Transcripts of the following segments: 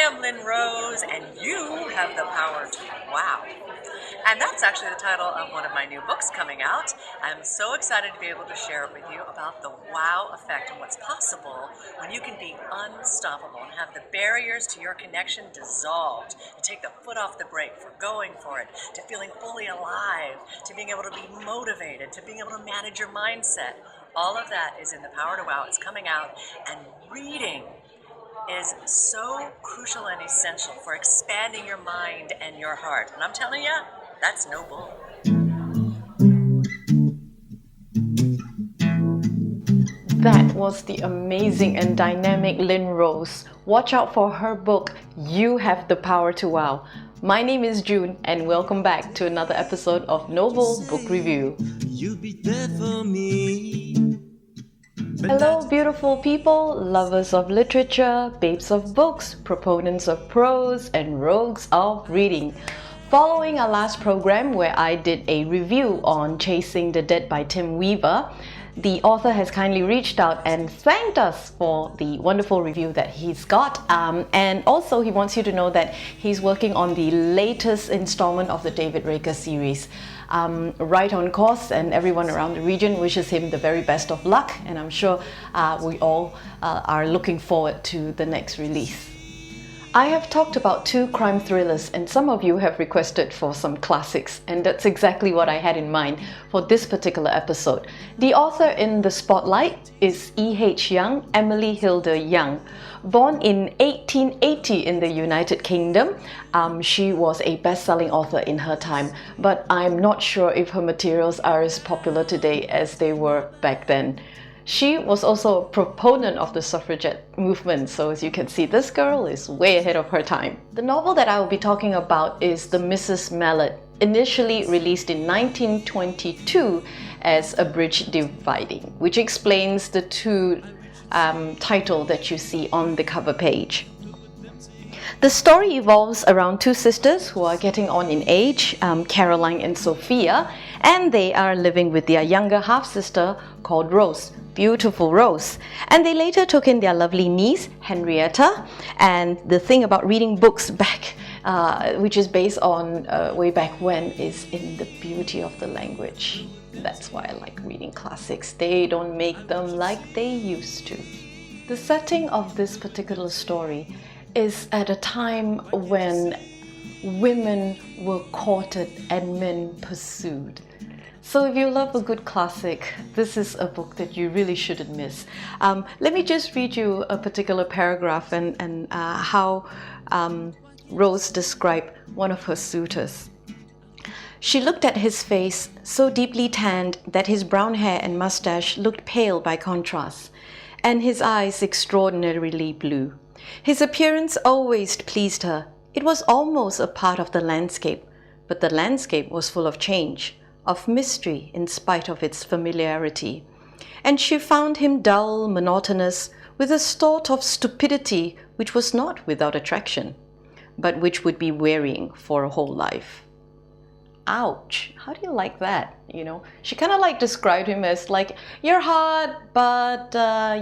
am Lynn Rose, and you have the power to wow. And that's actually the title of one of my new books coming out. I'm so excited to be able to share it with you about the wow effect and what's possible when you can be unstoppable and have the barriers to your connection dissolved, to take the foot off the brake for going for it, to feeling fully alive, to being able to be motivated, to being able to manage your mindset. All of that is in The Power to Wow. It's coming out, and reading is so crucial and essential for expanding your mind and your heart. And I'm telling you, that's no bull. That was the amazing and dynamic Lynn Rose. Watch out for her book, You Have the Power to Wow. My name is June, and welcome back to another episode of Noble Book Review. You'll be there for me. Hello, beautiful people, lovers of literature, babes of books, proponents of prose, and rogues of reading. Following our last program where I did a review on Chasing the Dead by Tim Weaver, the author has kindly reached out and thanked us for the wonderful review that he's got. And also he wants you to know that he's working on the latest installment of the David Raker series. Right on course, and everyone around the region wishes him the very best of luck, and I'm sure we all are looking forward to the next release. I have talked about 2 crime thrillers, and some of you have requested for some classics, and that's exactly what I had in mind for this particular episode. The author in the spotlight is E.H. Young, Emily Hilda Young. Born in 1880 in the United Kingdom, she was a best-selling author in her time, but I'm not sure if her materials are as popular today as they were back then. She was also a proponent of the suffragette movement, so as you can see, this girl is way ahead of her time. The novel that I will be talking about is The Misses Mallet, initially released in 1922 as Abridged Dividing, which explains the 2 title that you see on the cover page. The story evolves around 2 sisters who are getting on in age, Caroline and Sophia, and they are living with their younger half-sister called Rose, beautiful Rose. And they later took in their lovely niece, Henrietta, and the thing about reading books back, which is based on way back when, is in the beauty of the language. That's why I like reading classics. They don't make them like they used to. The setting of this particular story is at a time when women were courted and men pursued. So if you love a good classic, this is a book that you really shouldn't miss. Let me just read you a particular paragraph and how Rose described one of her suitors. She looked at his face, so deeply tanned that his brown hair and mustache looked pale by contrast, and his eyes extraordinarily blue. His appearance always pleased her. It was almost a part of the landscape, but the landscape was full of change, of mystery in spite of its familiarity. And she found him dull, monotonous, with a sort of stupidity which was not without attraction, but which would be wearying for a whole life. Ouch, how do you like that? You know, she kind of like described him as like, you're hot, but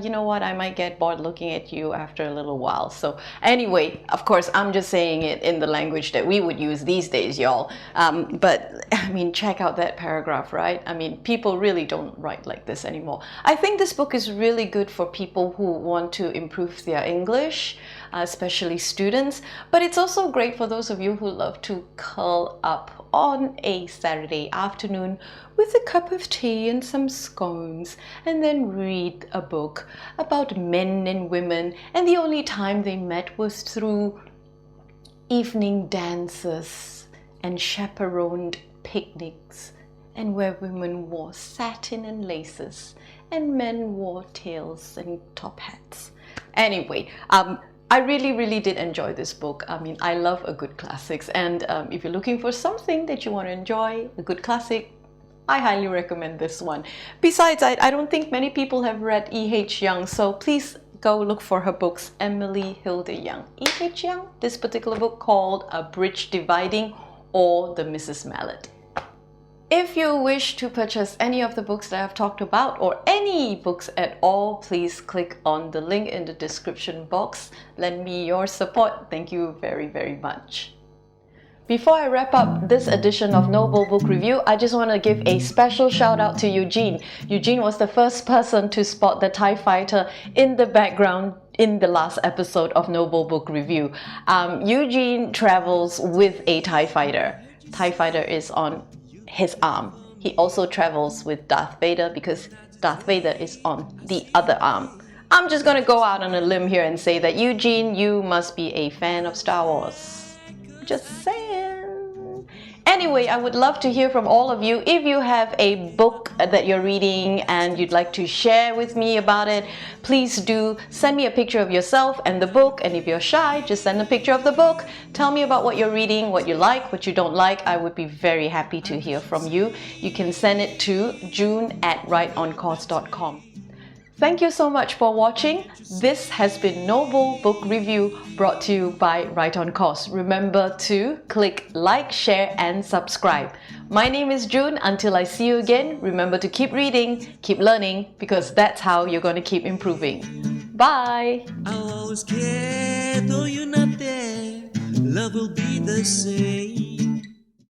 you know what, I might get bored looking at you after a little while. So anyway, of course, I'm just saying it in the language that we would use these days, y'all. But I mean, check out that paragraph, right? I mean, people really don't write like this anymore. I think this book is really good for people who want to improve their English, especially students, but it's also great for those of you who love to curl up on a Saturday afternoon with a cup of tea and some scones, and then read a book about men and women, and the only time they met was through evening dances and chaperoned picnics, and where women wore satin and laces and men wore tails and top hats. Anyway, I really did enjoy this book. I mean, I love a good classics, and if you're looking for something that you want to enjoy, a good classic, I highly recommend this one. Besides, I don't think many people have read E.H. Young, so please go look for her books, Emily Hilda Young. E.H. Young, this particular book called Abridged Dividing or The Misses Mallet. If you wish to purchase any of the books that I've talked about or any books at all, please click on the link in the description box. Lend me your support. Thank you very, very much. Before I wrap up this edition of Noble Book Review, I just want to give a special shout out to Eugene. Eugene was the first person to spot the TIE fighter in the background in the last episode of Noble Book Review. Eugene travels with a TIE fighter. TIE fighter is on his arm. He also travels with Darth Vader because Darth Vader is on the other arm. I'm just gonna go out on a limb here and say that Eugene, you must be a fan of Star Wars. Just saying. Anyway, I would love to hear from all of you. If you have a book that you're reading and you'd like to share with me about it, please do send me a picture of yourself and the book. And if you're shy, just send a picture of the book. Tell me about what you're reading, what you like, what you don't like. I would be very happy to hear from you. You can send it to june@rightoncourse.com. Thank you so much for watching. This has been Noble Book Review brought to you by Right on Course. Remember to click like, share and subscribe. My name is June. Until I see you again, remember to keep reading, keep learning, because that's how you're going to keep improving. Bye! I'll always care, though you're not there. Love will be the same.